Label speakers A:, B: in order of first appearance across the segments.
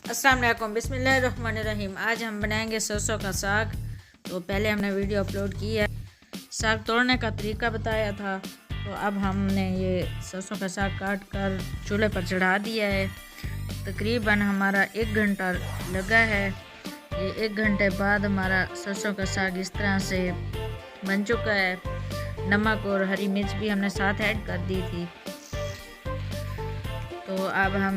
A: अस्सलाम वालेकुम, बिस्मिल्लाहिर्रहमानिर्रहीम। आज हम बनाएंगे सरसों का साग। तो पहले हमने वीडियो अपलोड की है, साग तोड़ने का तरीका बताया था। तो अब हमने ये सरसों का साग काट कर चूल्हे पर चढ़ा दिया है। तकरीबन हमारा 1 घंटा लगा है। ये 1 घंटे बाद हमारा सरसों का साग इस तरह से बन चुका है। नमक और हरी मिर्च भी हमने साथ ऐड कर दी थी। तो अब हम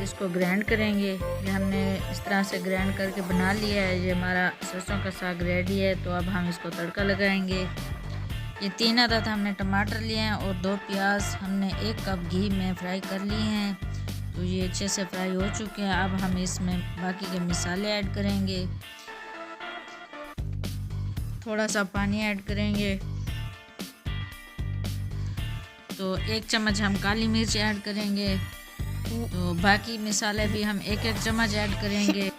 A: इसको ग्राइंड करेंगे। ये हमने इस तरह से ग्राइंड करके बना लिया है। ये हमारा सरसों का साग रेडी है। तो अब हम इसको तड़का लगाएंगे। ये 3 अदद हमने टमाटर लिए हैं और 2 प्याज हमने 1 कप घी में फ्राई कर लिए हैं। तो ये अच्छे से फ्राई हो चुके हैं। अब हम इसमें बाकी के मसाले ऐड करेंगे। थोड़ा सा पानी ऐड करेंगे। तो 1 चम्मच हम काली मिर्च ऐड करेंगे। तो बाकी मसाले भी हम 1-1 चम्मच ऐड करेंगे।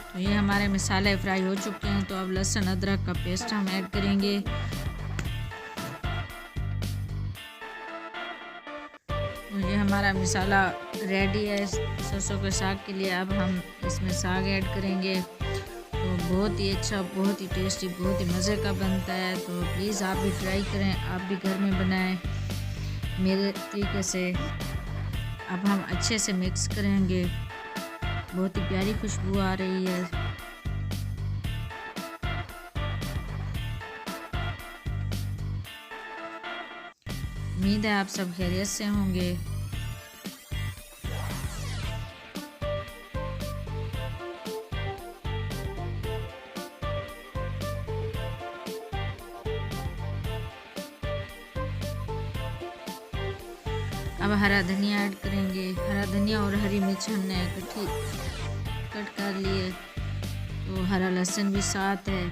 A: तो ये हमारे मसाले फ्राई हो चुके हैं। तो अब लहसुन अदरक का पेस्ट हम ऐड करेंगे। तो ये हमारा मसाला रेडी है सरसों के साग के लिए। अब हम इसमें साग ऐड करेंगे। तो बहुत ही अच्छा, बहुत ही टेस्टी, बहुत ही मज़े का बनता है। तो प्लीज़ आप भी ट्राई करें, आप भी घर में बनाएं मेरे तरीके से। अब हम अच्छे से मिक्स करेंगे। बहुत ही प्यारी खुशबू आ रही है। उम्मीद है आप सब खैरियत से होंगे। अब हरा धनिया ऐड करेंगे। हरा धनिया और हरी मिर्च हमने इकट्ठी कट कर लिए। तो हरा लहसुन भी साथ है।